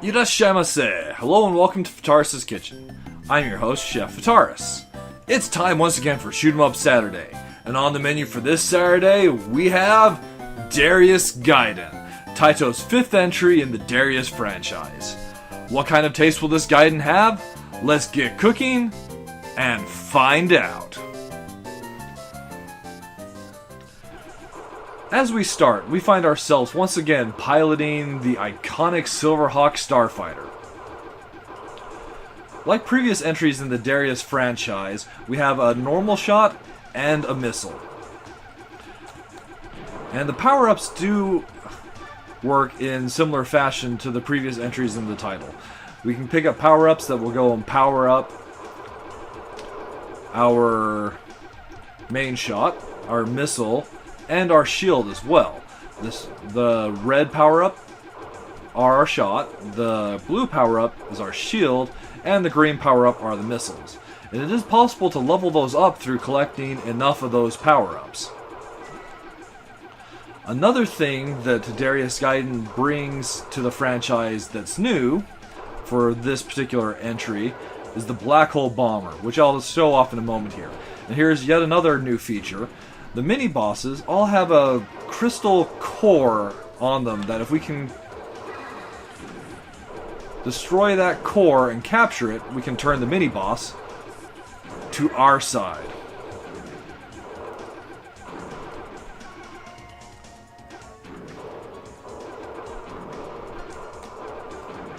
Irashaimase! Hello and welcome to Fitaurus Kitchen. I'm your host, Chef Fitaurus. It's time once again for Shoot 'em Up Saturday. And on the menu for this Saturday, we have Darius Gaiden, Taito's 5th entry in the Darius franchise. What kind of taste will this Gaiden have? Let's get cooking and find out. As we start, we find ourselves once again piloting the iconic Silverhawks Starfighter. Like previous entries in the Darius franchise, we have a normal shot and a missile. And the power-ups do work in similar fashion to the previous entries in the title. We can pick up power-ups that will go and power up our main shot, our missile, and our shield as well. The red power-up are our shot, the blue power-up is our shield, and the green power-up are the missiles. And it is possible to level those up through collecting enough of those power-ups. Another thing that Darius Gaiden brings to the franchise that's new for this particular entry is the Black Hole Bomber, which I'll show off in a moment here. And here's yet another new feature. The mini-bosses all have a crystal core on them that if we can destroy that core and capture it, we can turn the mini-boss to our side.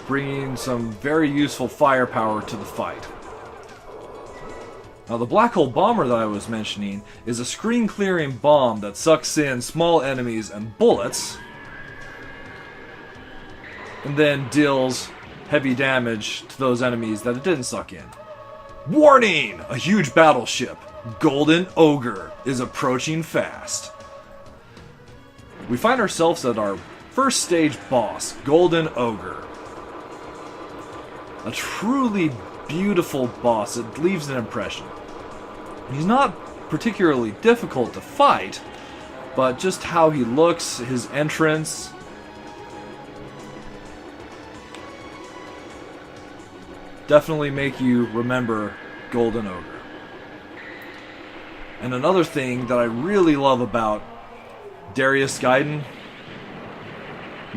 Bringing some very useful firepower to the fight. Now, the Black Hole Bomber that I was mentioning is a screen-clearing bomb that sucks in small enemies and bullets, and then deals heavy damage to those enemies that it didn't suck in. Warning! A huge battleship, Golden Ogre, is approaching fast. We find ourselves at our first stage boss, Golden Ogre. A truly beautiful boss. It leaves an impression. He's not particularly difficult to fight, but just how he looks, his entrance, definitely make you remember Golden Ogre. And another thing that I really love about Darius Gaiden,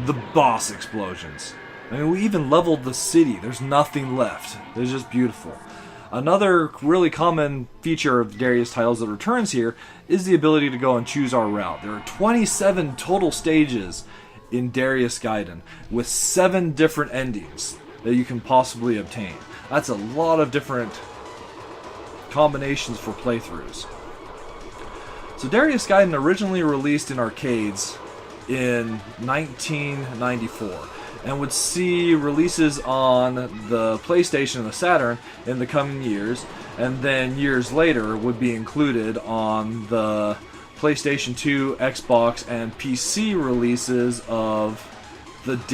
the boss explosions. I mean, we even leveled the city. There's nothing left. It's just beautiful. Another really common feature of Darius titles that returns here is the ability to go and choose our route. There are 27 total stages in Darius Gaiden, with 7 different endings that you can possibly obtain. That's a lot of different combinations for playthroughs. So Darius Gaiden originally released in arcades in 1994. And would see releases on the PlayStation and the Saturn in the coming years, and then years later would be included on the PlayStation 2, Xbox, and PC releases of the the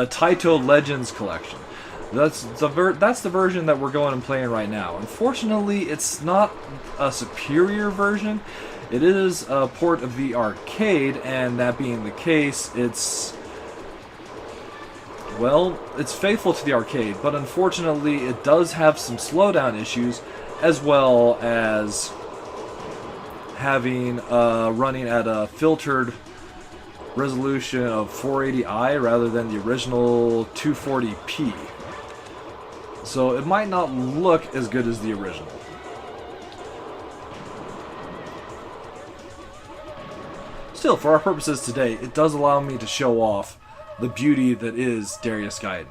Taito Legends collection. That's the version that we're going and playing right now. Unfortunately, it's not a superior version. It is a port of the arcade, and that being the case, it's faithful to the arcade, but unfortunately it does have some slowdown issues, as well as having running at a filtered resolution of 480i rather than the original 240p. So it might not look as good as the original. Still, for our purposes today, it does allow me to show off the beauty that is Darius Gaiden.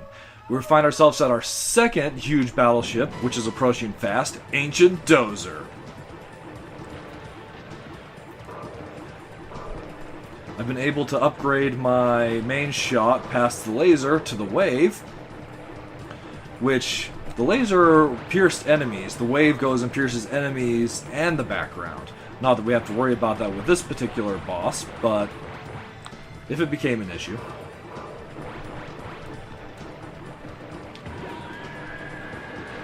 We find ourselves at our second huge battleship, which is approaching fast, Ancient Dozer. I've been able to upgrade my main shot past the laser to the wave, which the laser pierced enemies. The wave goes and pierces enemies and the background. Not that we have to worry about that with this particular boss, but if it became an issue.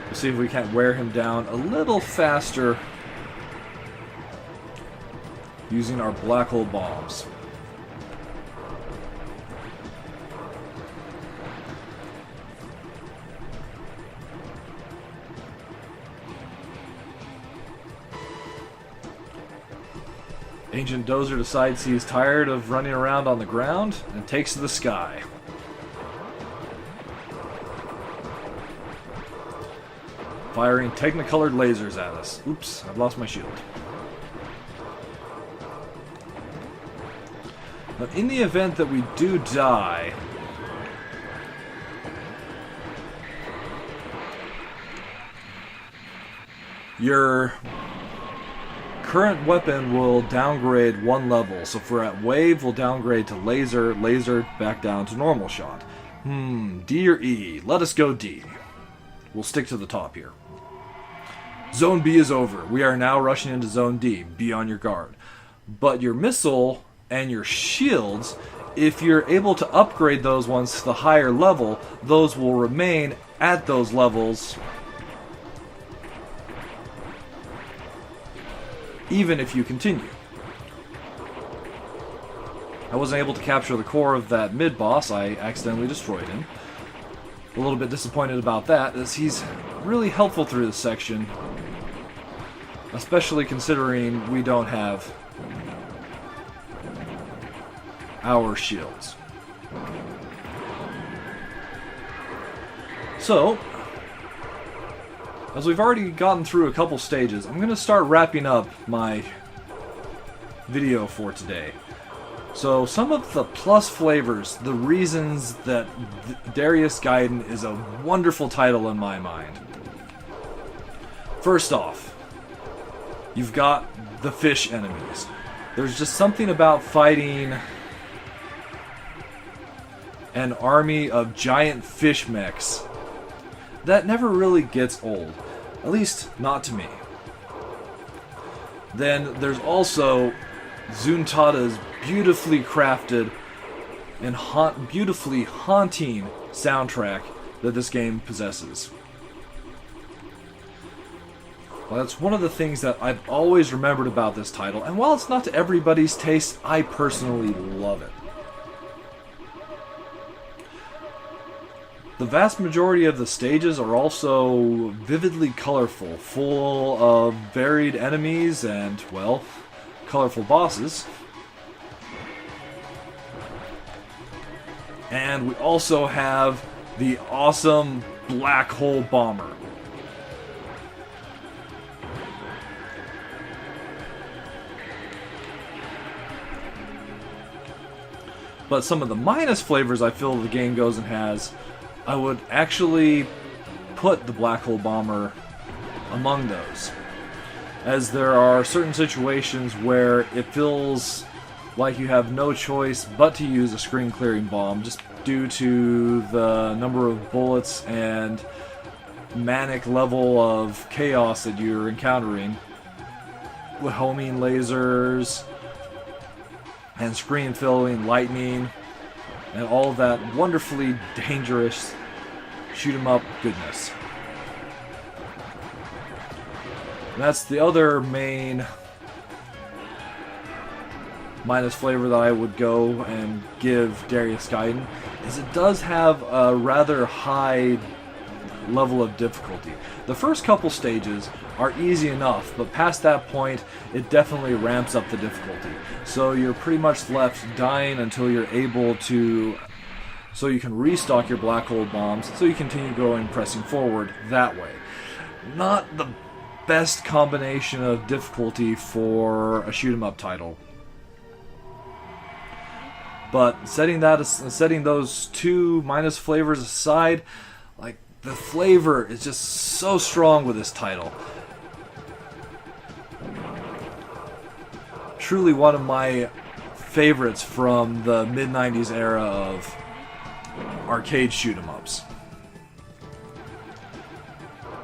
We'll see if we can't wear him down a little faster using our black hole bombs. Ancient Dozer decides he's tired of running around on the ground and takes to the sky. Firing technicolored lasers at us. Oops, I've lost my shield. But in the event that we do die, your current weapon will downgrade one level. So if we're at wave, we'll downgrade to laser, laser back down to normal shot. D or E? Let us go D. We'll stick to the top here. Zone B is over. We are now rushing into Zone D. Be on your guard. But your missile and your shields, if you're able to upgrade those ones to the higher level, those will remain at those levels even if you continue. I wasn't able to capture the core of that mid-boss. I accidentally destroyed him. A little bit disappointed about that, as he's really helpful through this section, especially considering we don't have our shields. So, as we've already gotten through a couple stages, I'm going to start wrapping up my video for today. So some of the plus flavors, the reasons that Darius Gaiden is a wonderful title in my mind. First off, you've got the fish enemies. There's just something about fighting an army of giant fish mechs that never really gets old. At least, not to me. Then there's also Zuntata's beautifully crafted and beautifully haunting soundtrack that this game possesses. Well, that's one of the things that I've always remembered about this title, and while it's not to everybody's taste, I personally love it. The vast majority of the stages are also vividly colorful, full of varied enemies and, well, colorful bosses. And we also have the awesome black hole bomber. But some of the minus flavors I feel the game goes and has, I would actually put the black hole bomber among those, as there are certain situations where it feels like you have no choice but to use a screen clearing bomb just due to the number of bullets and manic level of chaos that you're encountering with homing lasers and screen filling lightning and all that wonderfully dangerous shoot 'em up goodness. And that's the other main minus flavor that I would go and give Darius Gaiden, is it does have a rather high level of difficulty. The first couple stages are easy enough, but past that point it definitely ramps up the difficulty. So you're pretty much left dying until you're able to, so you can restock your black hole bombs, so you continue going, pressing forward that way. Not the best combination of difficulty for a shoot 'em up title. But setting those two minus flavors aside, like, the flavor is just so strong with this title. Truly one of my favorites from the mid-90s era of arcade shoot 'em ups.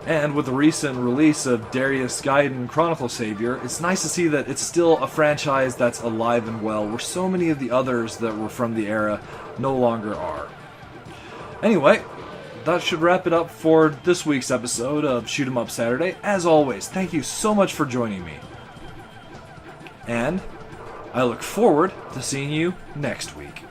And with the recent release of Darius Gaiden Chronicle Savior, it's nice to see that it's still a franchise that's alive and well, where so many of the others that were from the era no longer are. Anyway, that should wrap it up for this week's episode of Shoot 'em Up Saturday. As always, thank you so much for joining me. And I look forward to seeing you next week.